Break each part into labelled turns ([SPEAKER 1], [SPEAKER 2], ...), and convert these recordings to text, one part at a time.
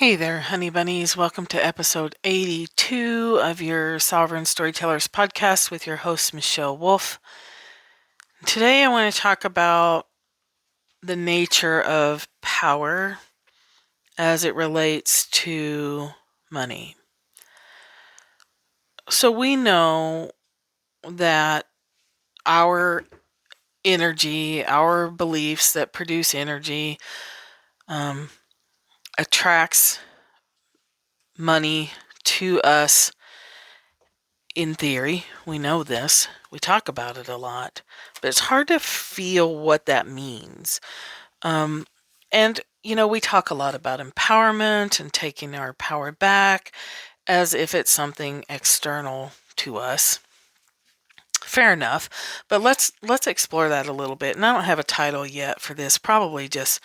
[SPEAKER 1] Hey there, honey bunnies. Welcome to episode 82 of your Sovereign Storytellers podcast with your host, Michelle Wolf. Today, I want to talk about the nature of power as it relates to money. So, we know that our energy, our beliefs that produce energy, attracts money to us. In theory, we know this. We talk about it a lot, but it's hard to feel what that means. And, we talk a lot about empowerment and taking our power back as if it's something external to us. Fair enough, but let's explore that a little bit. And I don't have a title yet for this. Probably just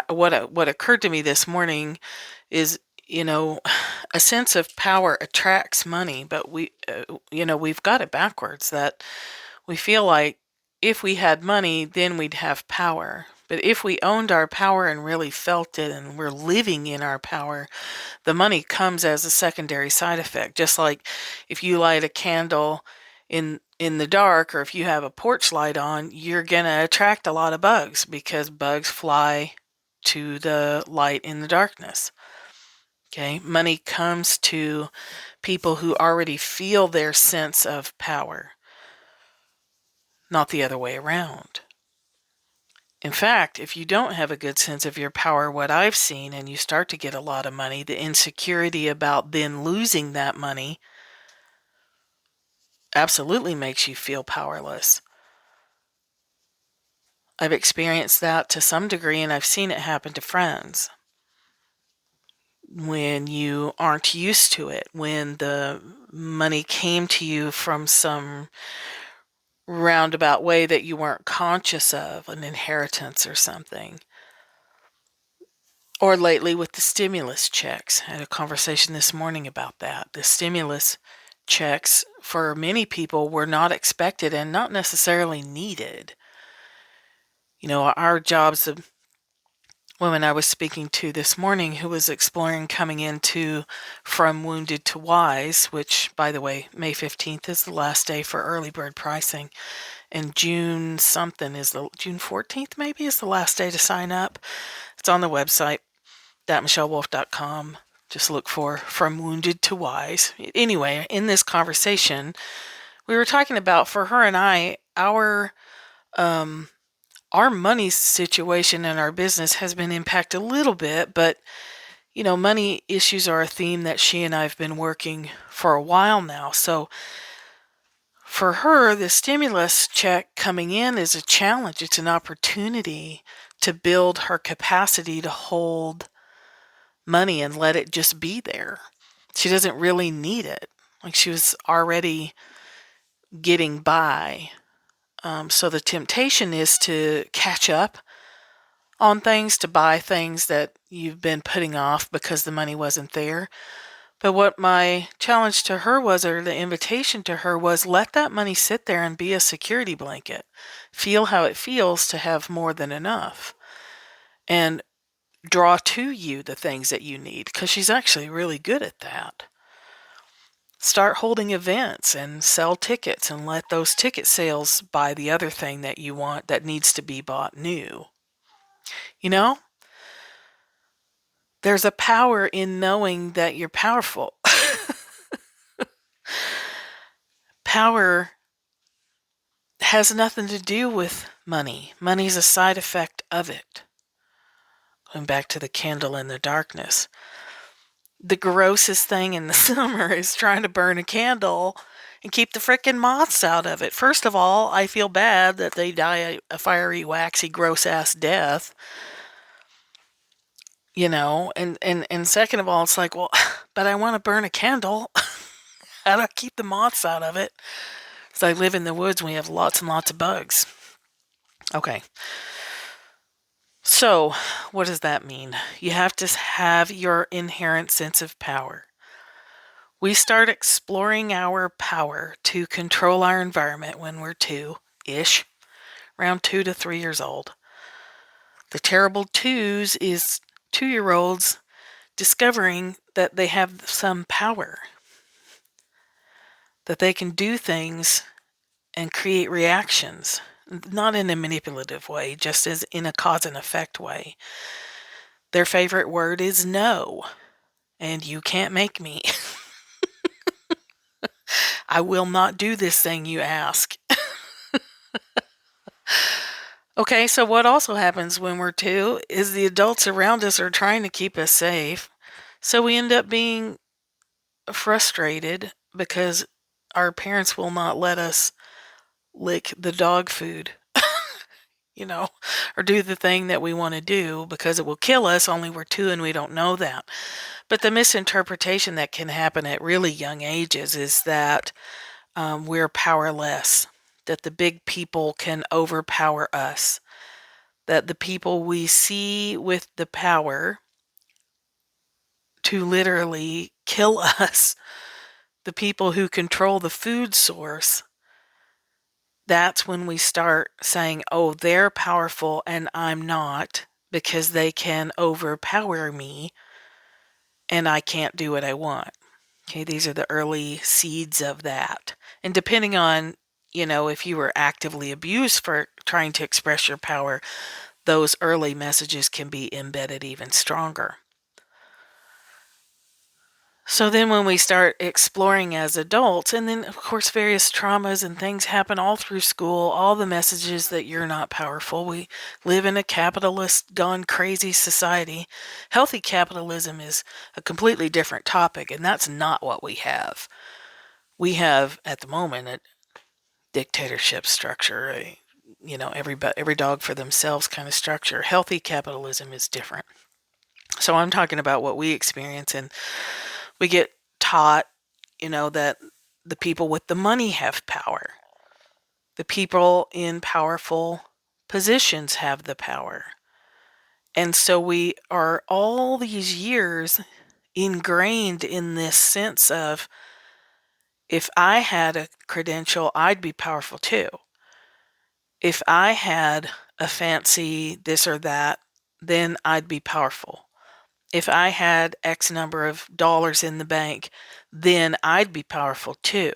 [SPEAKER 1] what occurred to me this morning is a sense of power attracts money, but we've got it backwards, that we feel like if we had money, then we'd have power. But if we owned our power and really felt it and we're living in our power, the money comes as a secondary side effect. Just like if you light a candle in the dark, or if you have a porch light on, you're going to attract a lot of bugs because bugs fly to the light in the darkness. Okay, money comes to people who already feel their sense of power, not the other way around. In fact, if you don't have a good sense of your power, what I've seen, and you start to get a lot of money, the insecurity about then losing that money absolutely makes you feel powerless. I've experienced that to some degree, and I've seen it happen to friends. When you aren't used to it, when the money came to you from some roundabout way that you weren't conscious of, an inheritance or something. Or lately with the stimulus checks. I had a conversation this morning about that. The stimulus checks for many people were not expected and not necessarily needed. Our jobs, the woman I was speaking to this morning who was exploring coming into From Wounded to Wise, which, by the way, May 15th is the last day for early bird pricing. And June 14th maybe is the last day to sign up. It's on the website, thatmichellewolf.com. Just look for From Wounded to Wise. Anyway, in this conversation, we were talking about, for her and I, our money situation and our business has been impacted a little bit, but money issues are a theme that she and I have been working for a while now. So for her, the stimulus check coming in is a challenge. It's an opportunity to build her capacity to hold money and let it just be there. She doesn't really need it. Like, she was already getting by. So the temptation is to catch up on things, to buy things that you've been putting off because the money wasn't there. But what my challenge to her was, or the invitation to her was, let that money sit there and be a security blanket. Feel how it feels to have more than enough. And draw to you the things that you need, because she's actually really good at that. Start holding events and sell tickets and let those ticket sales buy the other thing that you want that needs to be bought new. There's a power in knowing that you're powerful. Power has nothing to do with money. Money's a side effect of it. Going back to the candle in the darkness. The grossest thing in the summer is trying to burn a candle and keep the frickin' moths out of it. First of all, I feel bad that they die a fiery, waxy, gross-ass death. And second of all, it's like, well, but I want to burn a candle. How do I keep the moths out of it? Because I live in the woods and we have lots and lots of bugs. Okay. So, what does that mean? You have to have your inherent sense of power. We start exploring our power to control our environment when we're 2-ish, around 2 to 3 years old. The terrible twos is 2-year-olds discovering that they have some power, that they can do things and create reactions, not in a manipulative way, just as in a cause and effect way. Their favorite word is no, and you can't make me. I will not do this thing you ask. Okay, so what also happens when we're two is the adults around us are trying to keep us safe. So we end up being frustrated because our parents will not let us lick the dog food, you know, or do the thing that we want to do because it will kill us, only we're two and we don't know that. But the misinterpretation that can happen at really young ages is that we're powerless, that the big people can overpower us, that the people we see with the power to literally kill us, the people who control the food source, that's when we start saying, oh, they're powerful and I'm not because they can overpower me and I can't do what I want. Okay, these are the early seeds of that. And depending on, if you were actively abused for trying to express your power, those early messages can be embedded even stronger. So then when we start exploring as adults, and then of course various traumas and things happen all through school, all the messages that you're not powerful. We live in a capitalist, gone crazy society. Healthy capitalism is a completely different topic, and that's not what we have. We have, at the moment, a dictatorship structure, every dog for themselves kind of structure. Healthy capitalism is different. So I'm talking about what we experience, and we get taught, that the people with the money have power. The people in powerful positions have the power. And so we are all these years ingrained in this sense of, if I had a credential, I'd be powerful too. If I had a fancy this or that, then I'd be powerful. If I had X number of dollars in the bank, then I'd be powerful too.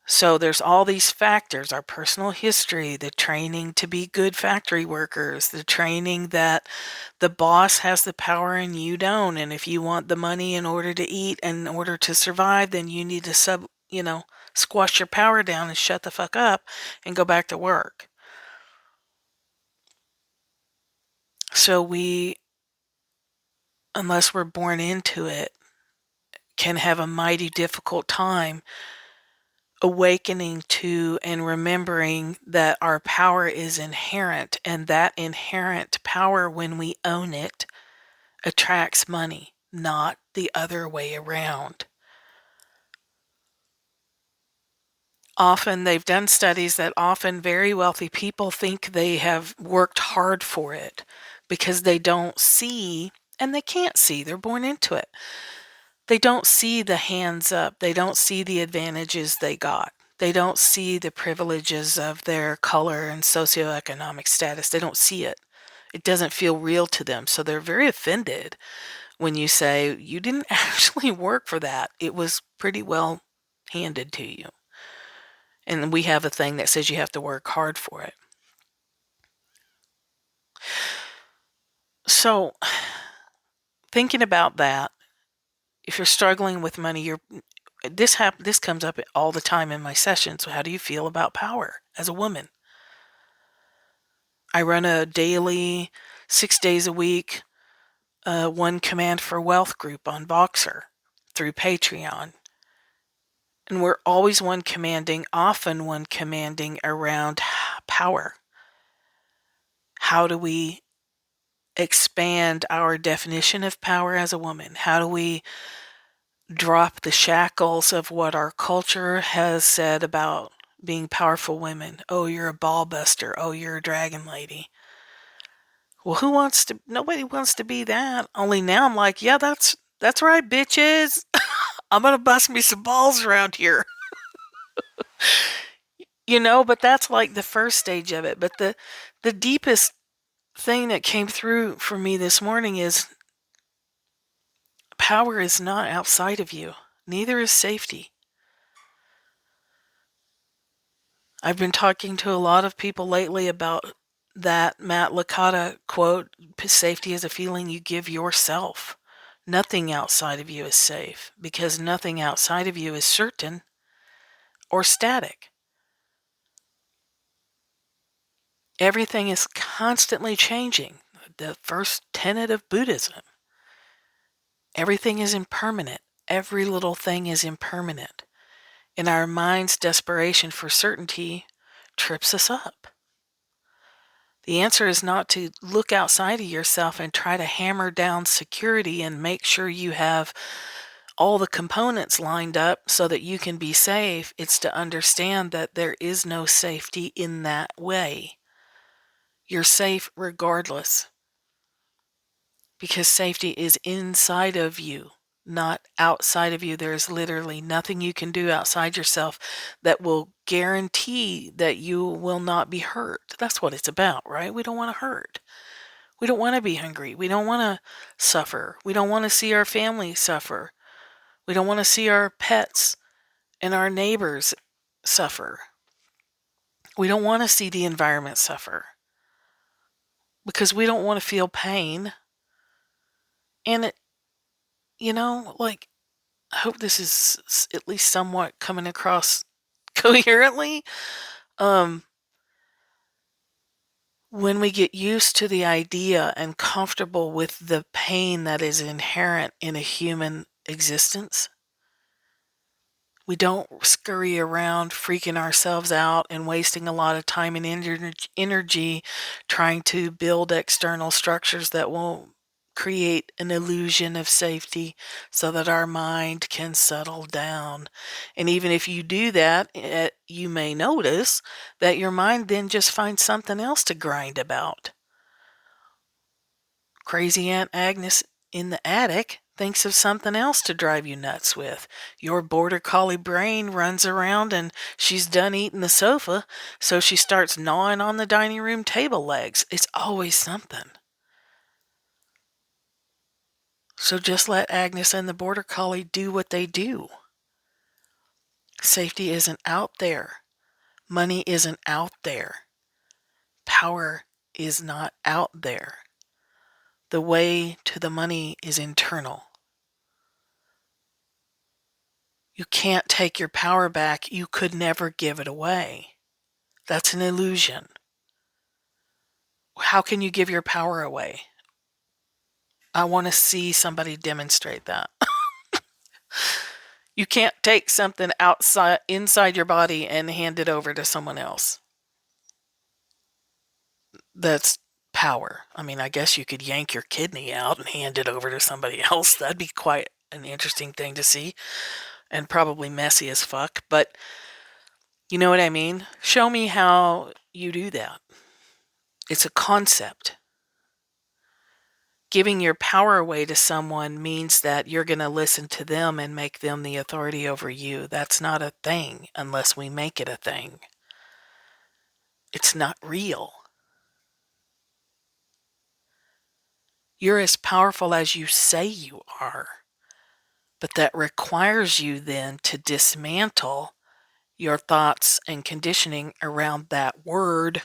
[SPEAKER 1] So there's all these factors, our personal history, the training to be good factory workers, the training that the boss has the power and you don't. And if you want the money in order to eat and in order to survive, then you need to squash your power down and shut the fuck up and go back to work. So we, unless we're born into it, can have a mighty difficult time awakening to and remembering that our power is inherent, and that inherent power, when we own it, attracts money, not the other way around. Often they've done studies that often very wealthy people think they have worked hard for it because they don't see, and they can't see, they're born into it. They don't see the hands up. They don't see the advantages they got. They don't see the privileges of their color and socioeconomic status. They don't see it. It doesn't feel real to them. So they're very offended when you say, you didn't actually work for that. It was pretty well handed to you. And we have a thing that says you have to work hard for it. So thinking about that, if you're struggling with money, this comes up all the time in my sessions. So how do you feel about power as a woman? I run a daily, 6 days a week, One Command for Wealth group on Voxer through Patreon. And we're always often one commanding around power. How do we expand our definition of power as a woman? How do we drop the shackles of what our culture has said about being powerful women? Oh, you're a ball buster. Oh, you're a dragon lady. Well, nobody wants to be that. Only now I'm like, yeah, that's right, bitches. I'm going to bust me some balls around here. But that's like the first stage of it. But the deepest thing that came through for me this morning is power is not outside of you. Neither is safety. I've been talking to a lot of people lately about that Matt Licata quote, safety is a feeling you give yourself. Nothing outside of you is safe because nothing outside of you is certain or static. Everything is constantly changing. The first tenet of Buddhism. Everything is impermanent. Every little thing is impermanent. And our mind's desperation for certainty trips us up. The answer is not to look outside of yourself and try to hammer down security and make sure you have all the components lined up so that you can be safe. It's to understand that there is no safety in that way. You're safe regardless, because safety is inside of you, not outside of you. There's literally nothing you can do outside yourself that will guarantee that you will not be hurt. That's what it's about, right? We don't want to hurt. We don't want to be hungry. We don't want to suffer. We don't want to see our family suffer. We don't want to see our pets and our neighbors suffer. We don't want to see the environment suffer because we don't want to feel pain. And it, like, I hope this is at least somewhat coming across coherently. When we get used to the idea and comfortable with the pain that is inherent in a human existence, we don't scurry around freaking ourselves out and wasting a lot of time and energy trying to build external structures that won't create an illusion of safety so that our mind can settle down. And even if you do that, you may notice that your mind then just finds something else to grind about. Crazy Aunt Agnes in the attic thinks of something else to drive you nuts with. Your border collie brain runs around and she's done eating the sofa, so she starts gnawing on the dining room table legs. It's always something. So just let Agnes and the border collie do what they do. Safety isn't out there. Money isn't out there. Power is not out there. The way to the money is internal. You can't take your power back. You could never give it away. That's an illusion. How can you give your power away? I want to see somebody demonstrate that. You can't take something inside your body and hand it over to someone else. That's power. I mean, I guess you could yank your kidney out and hand it over to somebody else. That'd be quite an interesting thing to see, and probably messy as fuck, but you know what I mean? Show me how you do that. It's a concept. Giving your power away to someone means that you're going to listen to them and make them the authority over you. That's not a thing unless we make it a thing. It's not real. You're as powerful as you say you are, but that requires you then to dismantle your thoughts and conditioning around that word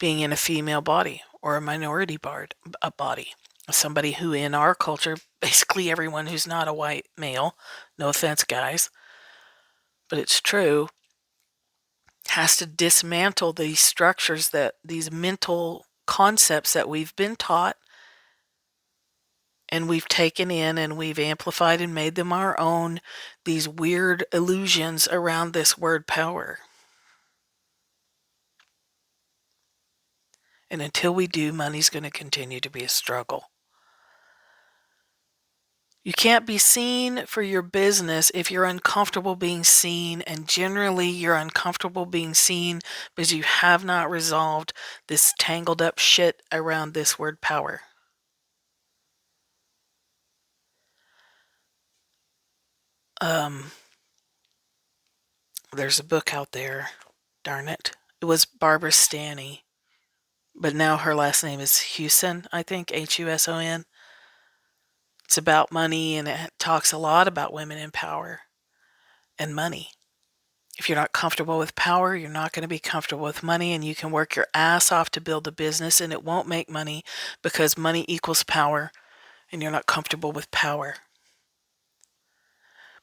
[SPEAKER 1] being in a female body or a minority body. Somebody who in our culture, basically everyone who's not a white male, no offense guys, but it's true, has to dismantle these structures, these mental concepts that we've been taught and we've taken in and we've amplified and made them our own, these weird illusions around this word power. And until we do, money's going to continue to be a struggle. You can't be seen for your business if you're uncomfortable being seen, and generally you're uncomfortable being seen because you have not resolved this tangled up shit around this word power. There's a book out there, darn it. It was Barbara Stanny, but now her last name is Huson, I think, Huson. It's about money, and it talks a lot about women in power and money. If you're not comfortable with power, you're not going to be comfortable with money, and you can work your ass off to build a business and it won't make money because money equals power and you're not comfortable with power.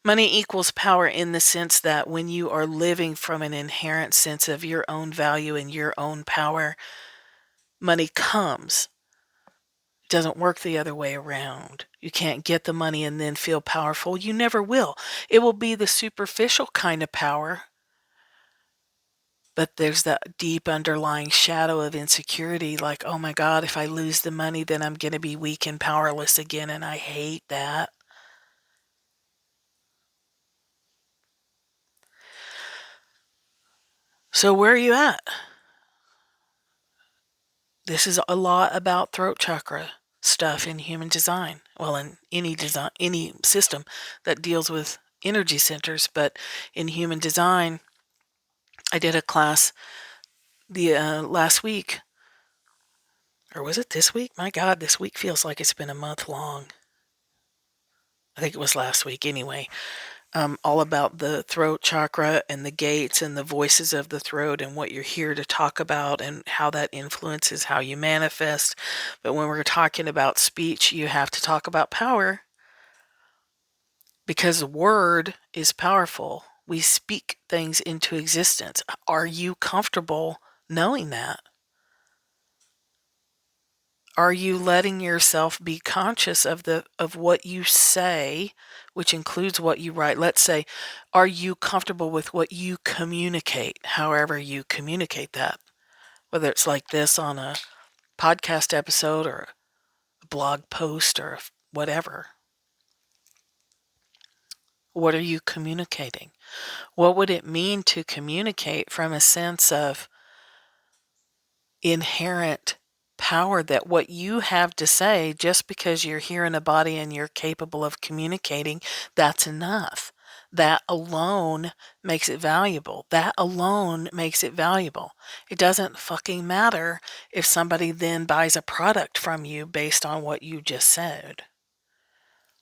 [SPEAKER 1] Money equals power in the sense that when you are living from an inherent sense of your own value and your own power, money comes. It doesn't work the other way around. You can't get the money and then feel powerful. You never will. It will be the superficial kind of power. But there's that deep underlying shadow of insecurity, like, oh my God, if I lose the money, then I'm going to be weak and powerless again, and I hate that. So where are you at? This is a lot about throat chakra stuff in human design. Well, in any design, any system that deals with energy centers, but in human design, I did a class the last week, or was it this week? My God, this week feels like it's been a month long. I think it was last week anyway. All about the throat chakra and the gates and the voices of the throat and what you're here to talk about and how that influences how you manifest. But when we're talking about speech, you have to talk about power because the word is powerful. We speak things into existence. Are you comfortable knowing that? Are you letting yourself be conscious of what you say, which includes what you write? Let's say, are you comfortable with what you communicate, however you communicate that? Whether it's like this on a podcast episode or a blog post or whatever. What are you communicating? What would it mean to communicate from a sense of inherent power, that what you have to say, just because you're here in a body and you're capable of communicating, that's enough. That alone makes it valuable. That alone makes it valuable. It doesn't fucking matter if somebody then buys a product from you based on what you just said.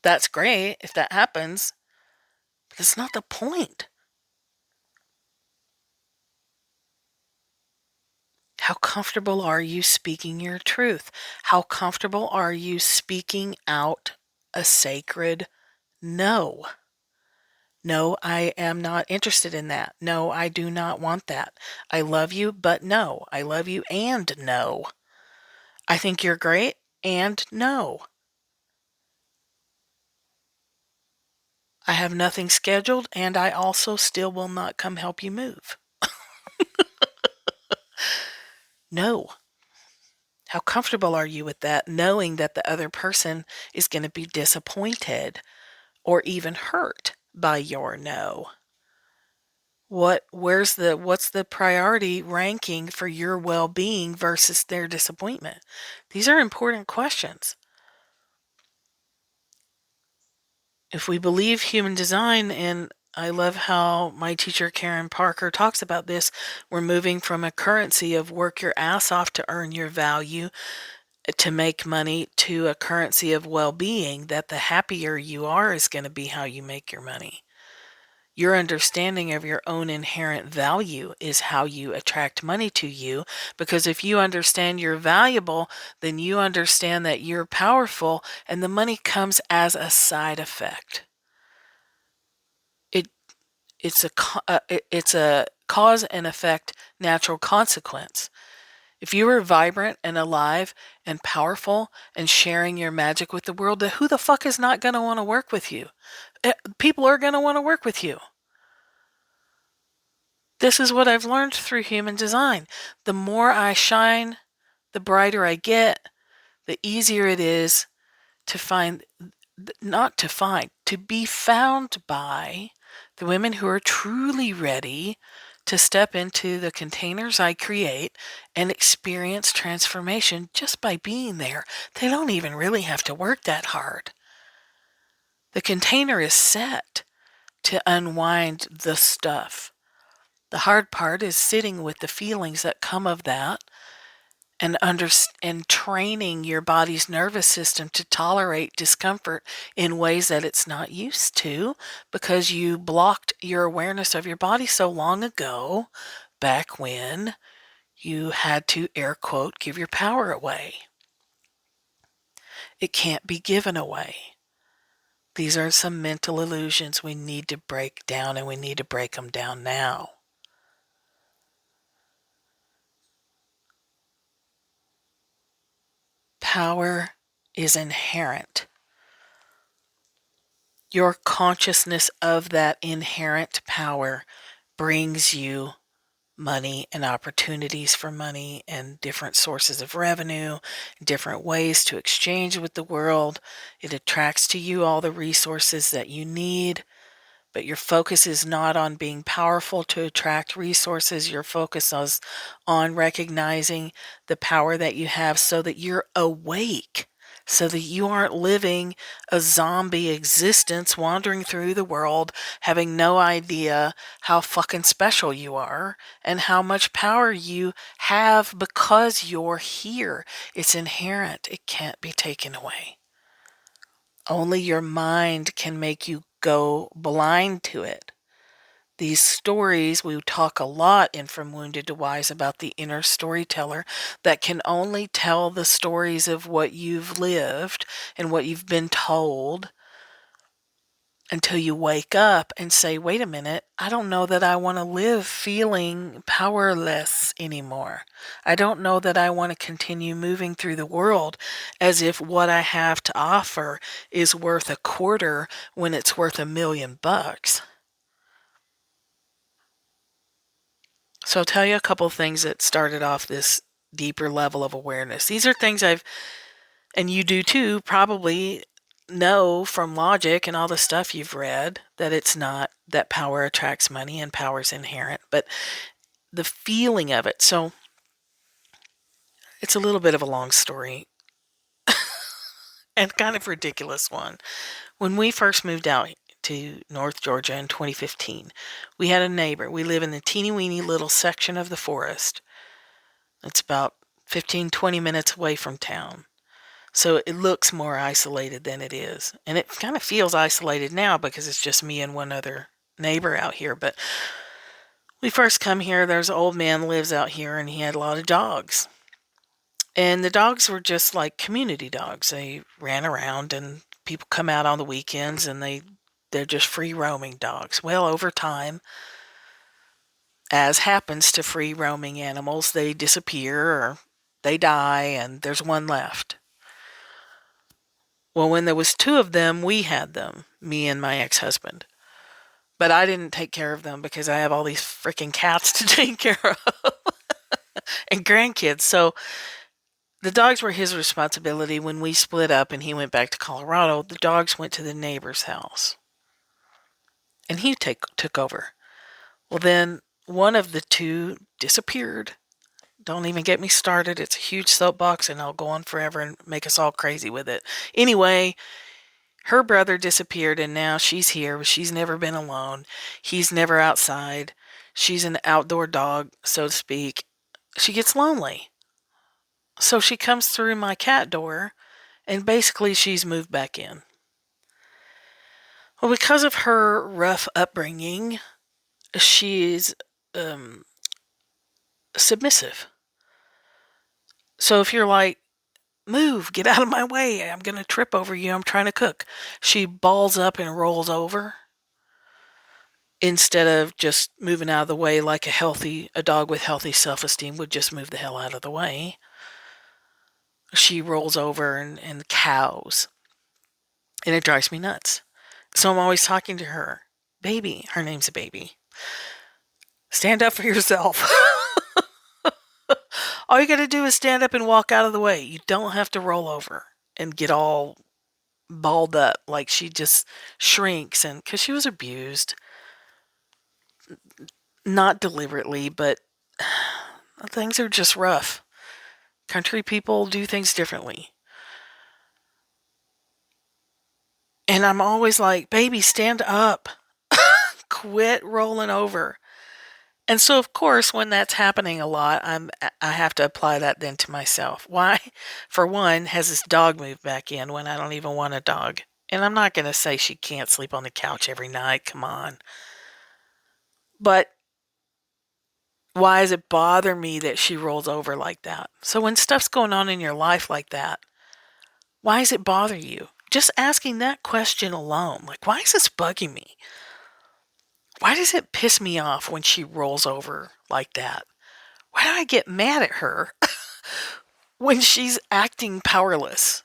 [SPEAKER 1] That's great if that happens, but it's not the point. How comfortable are you speaking your truth? How comfortable are you speaking out a sacred no? No, I am not interested in that. No, I do not want that. I love you, but no. I love you and no. I think you're great and no. I have nothing scheduled and I also still will not come help you move. No. How comfortable are you with that, knowing that the other person is going to be disappointed or even hurt by your no? What's the priority ranking for your well-being versus their disappointment? These are important questions. If we believe human design, and I love how my teacher Karen Parker talks about this, we're moving from a currency of work your ass off to earn your value to make money to a currency of well-being, that the happier you are is going to be how you make your money. Your understanding of your own inherent value is how you attract money to you, because if you understand you're valuable, then you understand that you're powerful, and the money comes as a side effect. It's a cause and effect natural consequence. If you are vibrant and alive and powerful and sharing your magic with the world, then who the fuck is not going to want to work with you? People are going to want to work with you. This is what I've learned through human design. The more I shine, the brighter I get, the easier it is to find, to be found by the women who are truly ready to step into the containers I create and experience transformation just by being there. They don't even really have to work that hard. The container is set to unwind the stuff. The hard part is sitting with the feelings that come of that and training your body's nervous system to tolerate discomfort in ways that it's not used to, because you blocked your awareness of your body so long ago, back when you had to, air quote, give your power away. It can't be given away. These are some mental illusions we need to break down, and we need to break them down now. Power is inherent. Your consciousness of that inherent power brings you money and opportunities for money and different sources of revenue, different ways to exchange with the world. It attracts to you all the resources that you need. But your focus is not on being powerful to attract resources. Your focus is on recognizing the power that you have so that you're awake, so that you aren't living a zombie existence wandering through the world, having no idea how fucking special you are and how much power you have because you're here. It's inherent. It can't be taken away. Only your mind can make you go blind to it. These stories, we talk a lot in From Wounded to Wise about the inner storyteller that can only tell the stories of what you've lived and what you've been told until you wake up and say, wait a minute, I don't know that I want to live feeling powerless anymore. I don't know that I want to continue moving through the world as if what I have to offer is worth a quarter when it's worth $1 million. So I'll tell you a couple things that started off this deeper level of awareness. These are things and you do too, probably know from logic and all the stuff you've read, that it's not that power attracts money and power is inherent, but the feeling of it. So it's a little bit of a long story and kind of ridiculous one. When we first moved out to North Georgia in 2015, we had a neighbor. We live in the teeny weeny little section of the forest. It's about 15, 20 minutes away from town. So it looks more isolated than it is. And it kind of feels isolated now because it's just me and one other neighbor out here. But we first come here, there's an old man lives out here, and he had a lot of dogs. And the dogs were just like community dogs. They ran around, and people come out on the weekends, and they're just free roaming dogs. Well, over time, as happens to free roaming animals, they disappear or they die, and there's one left. Well, when there was 2 of them, we had them, me and my ex-husband. But I didn't take care of them because I have all these freaking cats to take care of and grandkids. So the dogs were his responsibility. When we split up and he went back to Colorado, the dogs went to the neighbor's house. And he took over. Well, then one of the 2 disappeared. Don't even get me started. It's a huge soapbox, and I'll go on forever and make us all crazy with it. Anyway, her brother disappeared, and now she's here. She's never been alone. He's never outside. She's an outdoor dog, so to speak. She gets lonely. So she comes through my cat door, and basically she's moved back in. Well, because of her rough upbringing, she's submissive. So if you're like, move, get out of my way, I'm going to trip over you, I'm trying to cook, she balls up and rolls over instead of just moving out of the way like a dog with healthy self-esteem would just move the hell out of the way. She rolls over and cows. And it drives me nuts. So I'm always talking to her. Baby, her name's a baby. Stand up for yourself. All you got to do is stand up and walk out of the way. You don't have to roll over and get all balled up like she just shrinks. And because she was abused, not deliberately, but things are just rough. Country people do things differently. And I'm always like, baby, stand up. Quit rolling over. And so, of course, when that's happening a lot, I have to apply that then to myself. Why? For one, has this dog moved back in when I don't even want a dog? And I'm not going to say she can't sleep on the couch every night. Come on. But why does it bother me that she rolls over like that? So when stuff's going on in your life like that, why does it bother you? Just asking that question alone, like, why is this bugging me? Why does it piss me off when she rolls over like that? Why do I get mad at her when she's acting powerless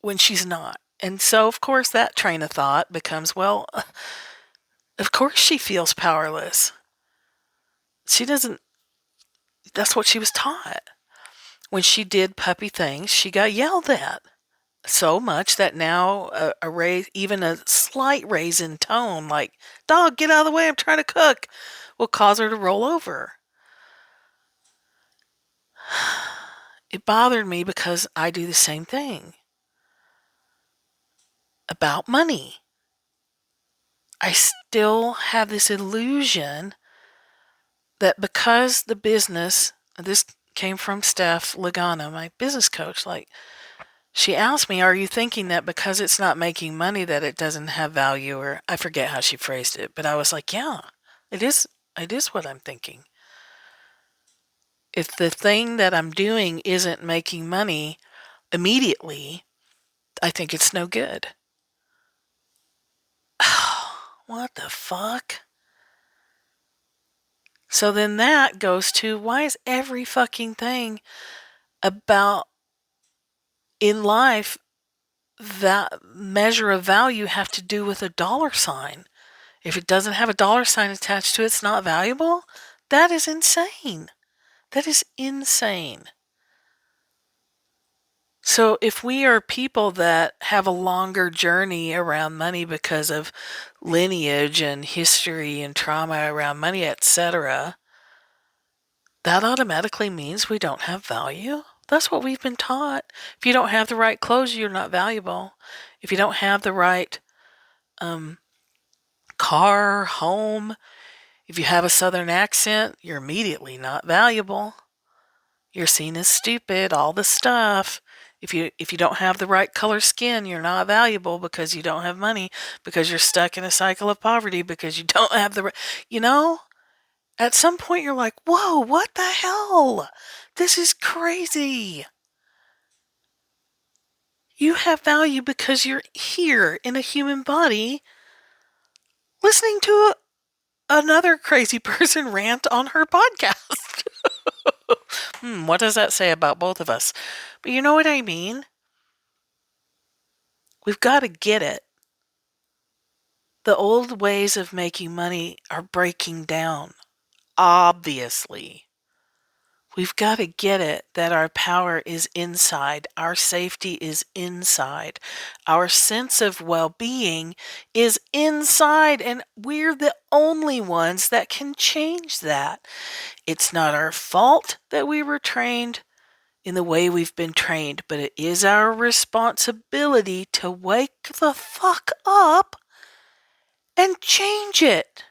[SPEAKER 1] when she's not? And so, of course, that train of thought becomes, well, of course she feels powerless. She doesn't, that's what she was taught. When she did puppy things, she got yelled at so much that now a raise, even a slight raise in tone, like, dog, get out of the way, I'm trying to cook, will cause her to roll over. It bothered me because I do the same thing. About money. I still have this illusion that because the business, this came from Steph Lagana, my business coach, like, she asked me, are you thinking that because it's not making money that it doesn't have value? Or I forget how she phrased it, but I was like, yeah, it is what I'm thinking. If the thing that I'm doing isn't making money immediately, I think it's no good. What the fuck? So then that goes to, why is every fucking thing about in life that measure of value have to do with a dollar sign? If it doesn't have a dollar sign attached to it, it's not valuable? That is insane. That is insane. So if we are people that have a longer journey around money because of lineage and history and trauma around money, etc., that automatically means we don't have value. That's what we've been taught. If you don't have the right clothes, you're not valuable. If you don't have the right car, home, if you have a southern accent, you're immediately not valuable. You're seen as stupid, all the stuff. If you don't have the right color skin, you're not valuable because you don't have money, because you're stuck in a cycle of poverty, because you don't have the right, you know? At some point you're like, whoa, what the hell? This is crazy. You have value because you're here in a human body listening to another crazy person rant on her podcast. What does that say about both of us? But you know what I mean? We've got to get it. The old ways of making money are breaking down. Obviously. We've got to get it that our power is inside. Our safety is inside. Our sense of well-being is inside, and we're the only ones that can change that. It's not our fault that we were trained in the way we've been trained, but it is our responsibility to wake the fuck up and change it.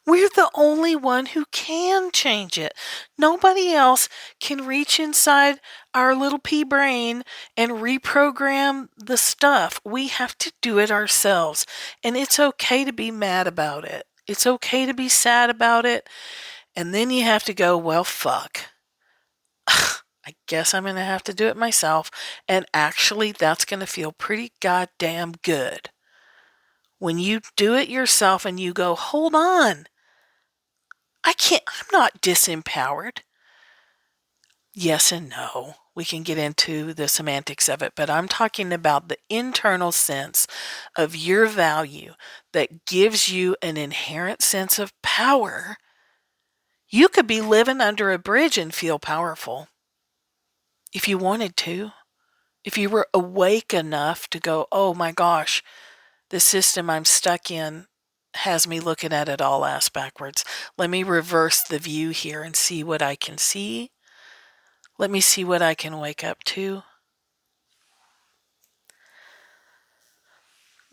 [SPEAKER 1] We're the only one who can change it. Nobody else can reach inside our little pea brain and reprogram the stuff. We have to do it ourselves. And it's okay to be mad about it. It's okay to be sad about it. And then you have to go, well, fuck. I guess I'm going to have to do it myself. And actually, that's going to feel pretty goddamn good. When you do it yourself and you go, hold on. I'm not disempowered. Yes and no. We can get into the semantics of it, but I'm talking about the internal sense of your value that gives you an inherent sense of power. You could be living under a bridge and feel powerful if you wanted to. If you were awake enough to go, oh my gosh, the system I'm stuck in has me looking at it all ass backwards. Let me reverse the view here and see what I can see. Let me see what I can wake up to.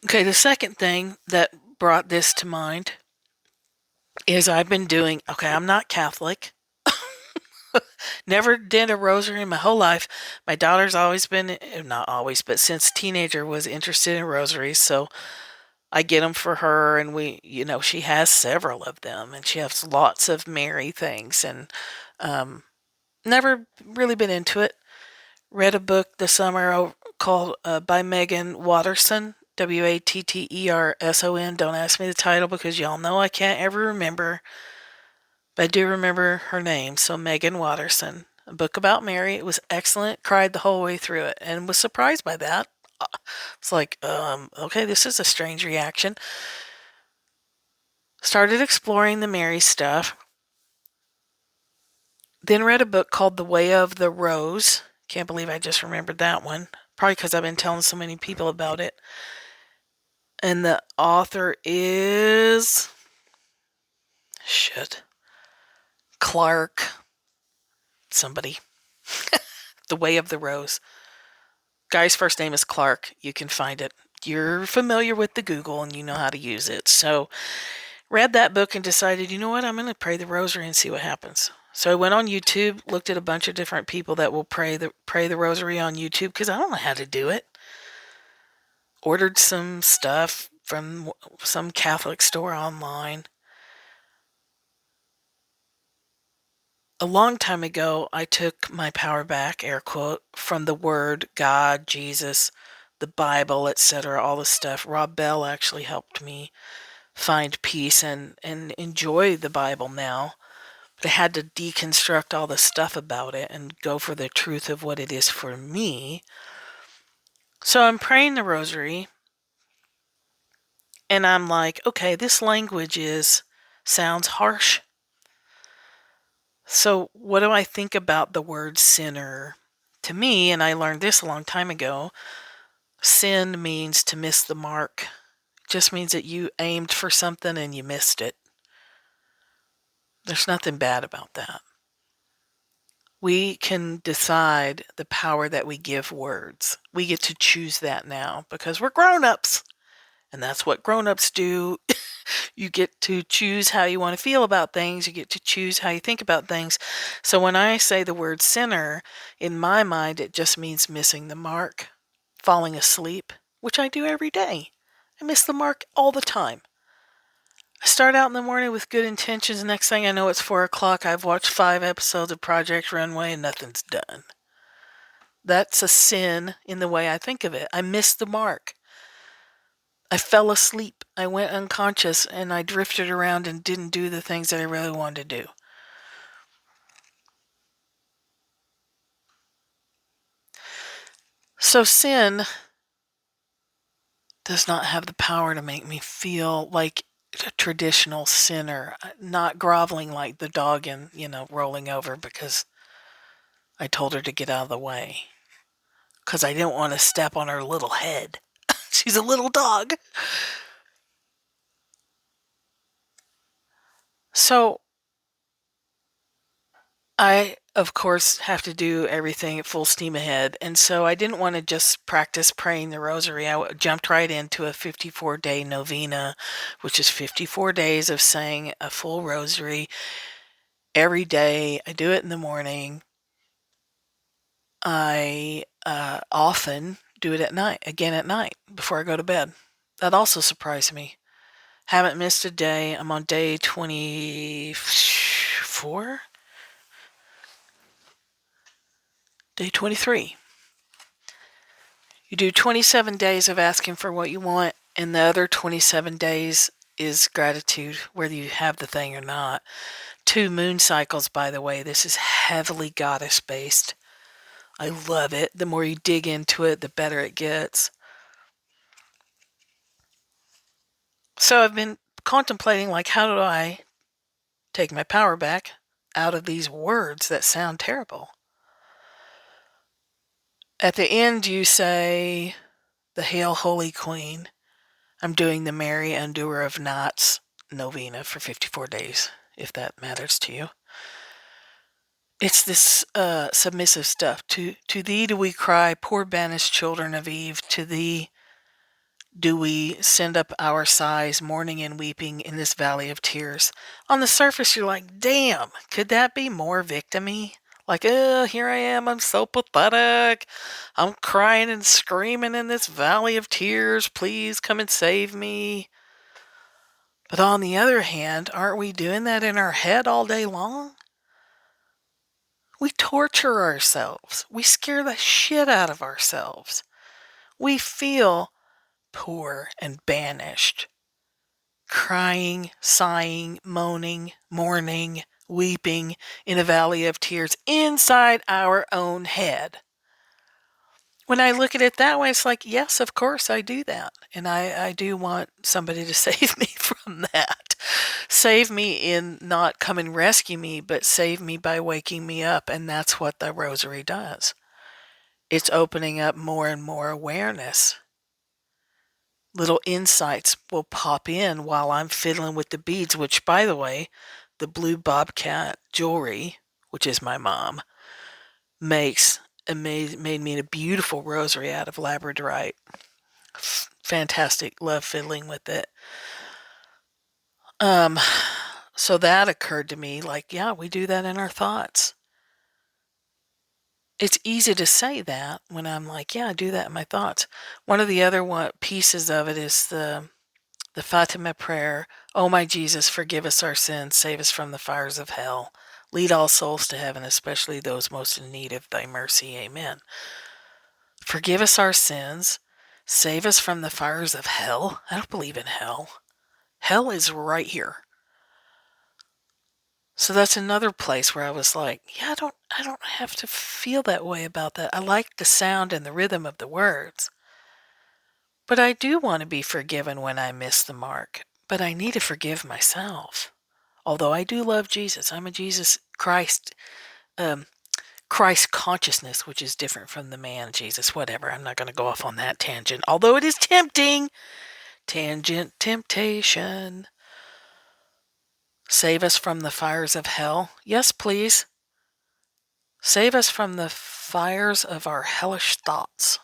[SPEAKER 1] Okay, the second thing that brought this to mind is I've been doing, okay, I'm not Catholic. Never did a rosary in my whole life. My daughter's always been, not always, but since teenager was interested in rosaries. So I get them for her, and she has several of them, and she has lots of Mary things, and never really been into it. Read a book this summer called by Megan Watterson, Watterson. Don't ask me the title because y'all know I can't ever remember, but I do remember her name. So Megan Watterson, a book about Mary. It was excellent. Cried the whole way through it, and was surprised by that. It's like, okay, this is a strange reaction. Started exploring the Mary stuff. Then read a book called The Way of the Rose. Can't believe I just remembered that one. Probably because I've been telling so many people about it. And the author is Clark somebody. The Way of the Rose. Guy's first name is Clark. You can find it. You're familiar with the Google and you know how to use it. So read that book and decided, you know what, I'm going to pray the rosary and see what happens. So I went on YouTube, looked at a bunch of different people that will pray the rosary on YouTube because I don't know how to do it. Ordered some stuff from some Catholic store online. A long time ago, I took my power back, air quote, from the word God, Jesus, the Bible, etc., all the stuff. Rob Bell actually helped me find peace and enjoy the Bible now. But I had to deconstruct all the stuff about it and go for the truth of what it is for me. So I'm praying the rosary, and I'm like, okay, this language sounds harsh. So what do I think about the word sinner? To me, and I learned this a long time ago, sin means to miss the mark. It just means that you aimed for something and you missed it. There's nothing bad about that. We can decide the power that we give words. We get to choose that now because we're grown-ups. And that's what grown-ups do. You get to choose how you want to feel about things. You get to choose how you think about things. So when I say the word sinner, in my mind, it just means missing the mark, falling asleep, which I do every day. I miss the mark all the time. I start out in the morning with good intentions. Next thing I know, it's 4 o'clock. I've watched 5 episodes of Project Runway and nothing's done. That's a sin in the way I think of it. I missed the mark. I fell asleep. I went unconscious and I drifted around and didn't do the things that I really wanted to do. So sin does not have the power to make me feel like a traditional sinner, not groveling like the dog and, rolling over because I told her to get out of the way. Because I didn't want to step on her little head. She's a little dog. So I, of course, have to do everything at full steam ahead. And so I didn't want to just practice praying the rosary. I jumped right into a 54-day novena, which is 54 days of saying a full rosary every day. I do it in the morning. I often do it at night, again at night, before I go to bed. That also surprised me. Haven't missed a day. I'm on day 24? Day 23. You do 27 days of asking for what you want, and the other 27 days is gratitude, whether you have the thing or not. 2 moon cycles, by the way. This is heavily goddess-based. I love it. The more you dig into it, the better it gets. So I've been contemplating, how do I take my power back out of these words that sound terrible? At the end, you say, the Hail Holy Queen. I'm doing the Mary Undoer of Knots novena for 54 days, if that matters to you. It's this submissive stuff. To thee do we cry, poor banished children of Eve. To thee do we send up our sighs, mourning and weeping in this valley of tears? On the surface, you're like, damn, could that be more victim-y? Like, here I am, I'm so pathetic. I'm crying and screaming in this valley of tears. Please come and save me. But on the other hand, aren't we doing that in our head all day long? We torture ourselves. We scare the shit out of ourselves. We feel poor and banished. Crying, sighing, moaning, mourning, weeping in a valley of tears inside our own head. When I look at it that way, it's like, yes, of course I do that. And I do want somebody to save me from that. Save me in not come and rescue me, but save me by waking me up. And that's what the rosary does. It's opening up more and more awareness. Little insights will pop in while I'm fiddling with the beads, which, by the way, the blue bobcat jewelry, which is my mom, made me a beautiful rosary out of labradorite. Fantastic. Love fiddling with it. So that occurred to me, like, yeah, we do that in our thoughts. It's easy to say that when I'm like, yeah, I do that in my thoughts. One of the other pieces of it is the Fatima Prayer. Oh my Jesus, forgive us our sins, save us from the fires of hell. Lead all souls to heaven, especially those most in need of thy mercy. Amen. Forgive us our sins, save us from the fires of hell. I don't believe in hell. Hell is right here. So that's another place where I was like, yeah, I don't have to feel that way about that. I like the sound and the rhythm of the words. But I do want to be forgiven when I miss the mark. But I need to forgive myself. Although I do love Jesus. I'm a Christ consciousness, which is different from the man Jesus. Whatever. I'm not going to go off on that tangent. Although it is tempting. Tangent temptation. Save us from the fires of hell. Yes, please. Save us from the fires of our hellish thoughts.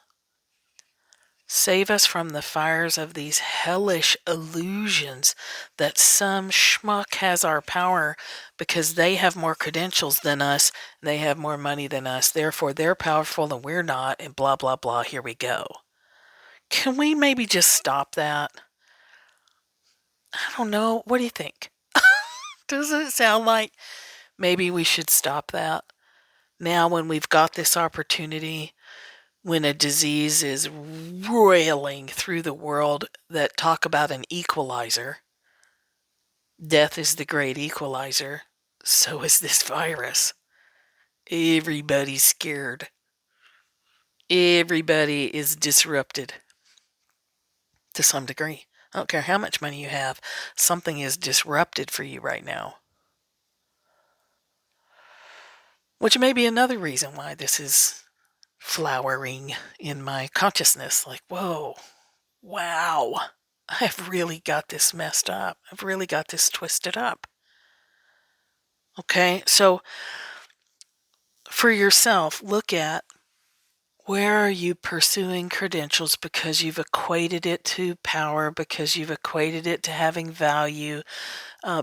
[SPEAKER 1] Save us from the fires of these hellish illusions that some schmuck has our power because they have more credentials than us, and they have more money than us, therefore they're powerful and we're not, and blah, blah, blah, here we go. Can we maybe just stop that? I don't know. What do you think? Does it sound like maybe we should stop that? Now when we've got this opportunity, when a disease is roiling through the world, that talk about an equalizer. Death is the great equalizer. So is this virus. Everybody's scared. Everybody is disrupted to some degree. I don't care how much money you have. Something is disrupted for you right now. Which may be another reason why this is flowering in my consciousness. Like, whoa, wow, I've really got this messed up. I've really got this twisted up. Okay, so for yourself, look at where are you pursuing credentials because you've equated it to power, because you've equated it to having value,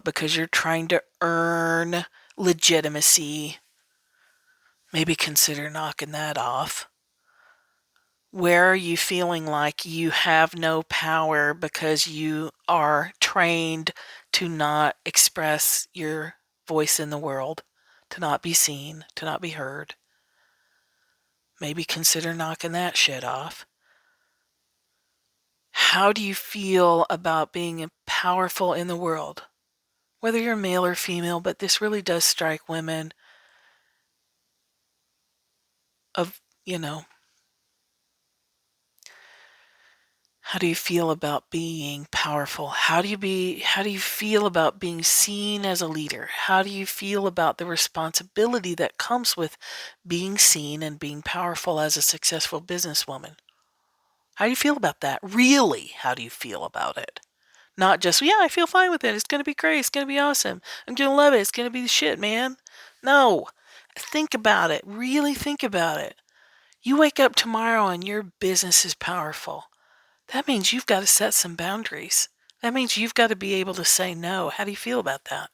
[SPEAKER 1] because you're trying to earn legitimacy. Maybe consider knocking that off. Where are you feeling like you have no power because you are trained to not express your voice in the world, to not be seen, to not be heard? Maybe consider knocking that shit off. How do you feel about being powerful in the world? Whether you're male or female, but this really does strike women of, how do you feel about being powerful? How do you feel about being seen as a leader? How do you feel about the responsibility that comes with being seen and being powerful as a successful businesswoman? How do you feel about that? Really, how do you feel about it? Not just, yeah, I feel fine with it. It's going to be great. It's going to be awesome. I'm going to love it. It's going to be the shit, man. No. Think about it. Really think about it. You wake up tomorrow and your business is powerful. That means you've got to set some boundaries. That means you've got to be able to say no. How do you feel about that?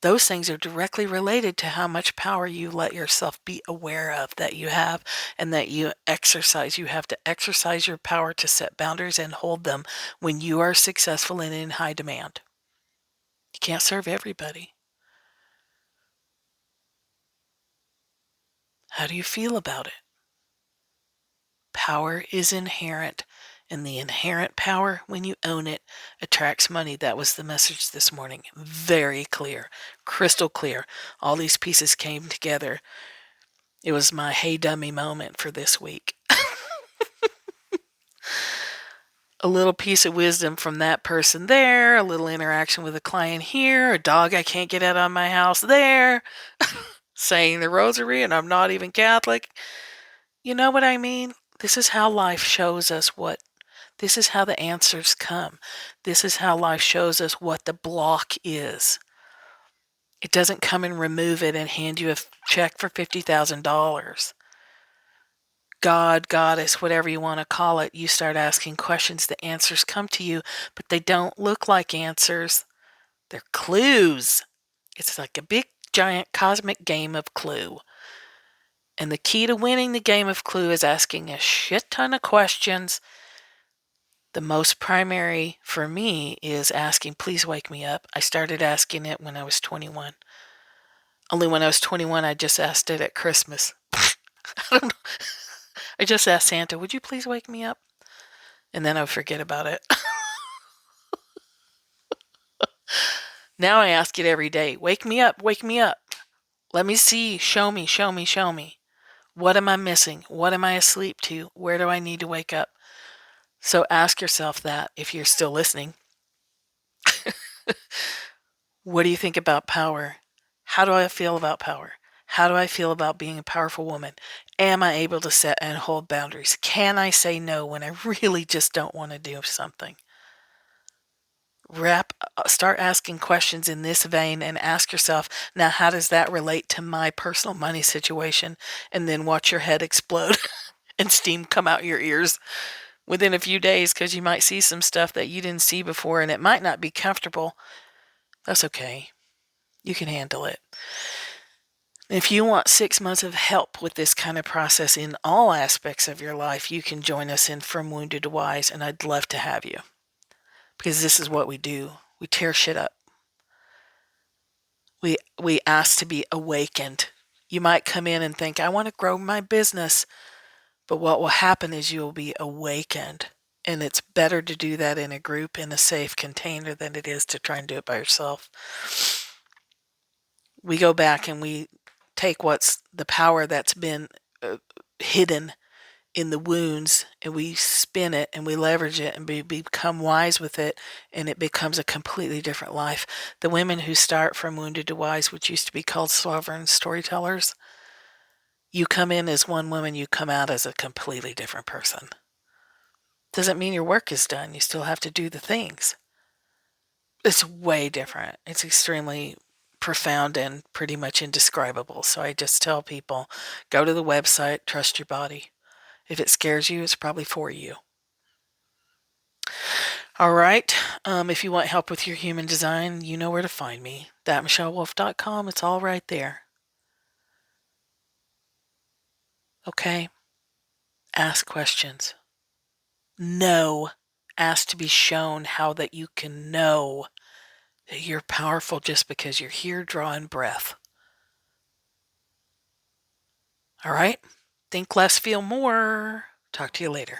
[SPEAKER 1] Those things are directly related to how much power you let yourself be aware of that you have and that you exercise. You have to exercise your power to set boundaries and hold them when you are successful and in high demand. You can't serve everybody. How do you feel about it? Power is inherent, and the inherent power, when you own it, attracts money. That was the message this morning. Very clear, crystal clear. All these pieces came together. It was my hey dummy moment for this week. A little piece of wisdom from that person there, a little interaction with a client here, a dog I can't get out of my house there, saying the rosary and I'm not even Catholic. You know what I mean? This is how life shows us this is how the answers come. This is how life shows us what the block is. It doesn't come and remove it and hand you a check for $50,000. God, goddess, whatever you want to call it, you start asking questions, the answers come to you, but they don't look like answers. They're clues. It's like a big, giant cosmic game of Clue. And the key to winning the game of Clue is asking a shit ton of questions. The most primary for me is asking, please wake me up. I started asking it when I was 21. Only when I was 21, I just asked it at Christmas. I don't know. I just asked Santa, would you please wake me up? And then I would forget about it. Now I ask it every day. Wake me up, wake me up. Let me see, show me, show me, show me. What am I missing? What am I asleep to? Where do I need to wake up? So ask yourself that if you're still listening. What do you think about power? How do I feel about power? How do I feel about being a powerful woman? Am I able to set and hold boundaries? Can I say no when I really just don't want to do something? Start asking questions in this vein and ask yourself, now how does that relate to my personal money situation? And then watch your head explode and steam come out your ears within a few days, because you might see some stuff that you didn't see before and it might not be comfortable. That's okay. You can handle it. If you want 6 months of help with this kind of process in all aspects of your life, you can join us in From Wounded to Wise, and I'd love to have you. Because this is what we do. We tear shit up. We ask to be awakened. You might come in and think, I want to grow my business. But what will happen is you'll be awakened. And it's better to do that in a group, in a safe container, than it is to try and do it by yourself. We go back and we take what's the power that's been hidden in the wounds, and we spin it and we leverage it and we become wise with it, and it becomes a completely different life. The women who start From Wounded to Wise, which used to be called Sovereign Storytellers, you come in as one woman, you come out as a completely different person. Doesn't mean your work is done. You still have to do the things. It's way different. It's extremely profound and pretty much indescribable. So I just tell people, go to the website, trust your body. If it scares you, it's probably for you. All right. If you want help with your human design, you know where to find me. thatmichellewolf.com. It's all right there. Okay. Ask questions. Know. Ask to be shown how that you can know that you're powerful just because you're here drawing breath. All right. Think less, feel more. Talk to you later.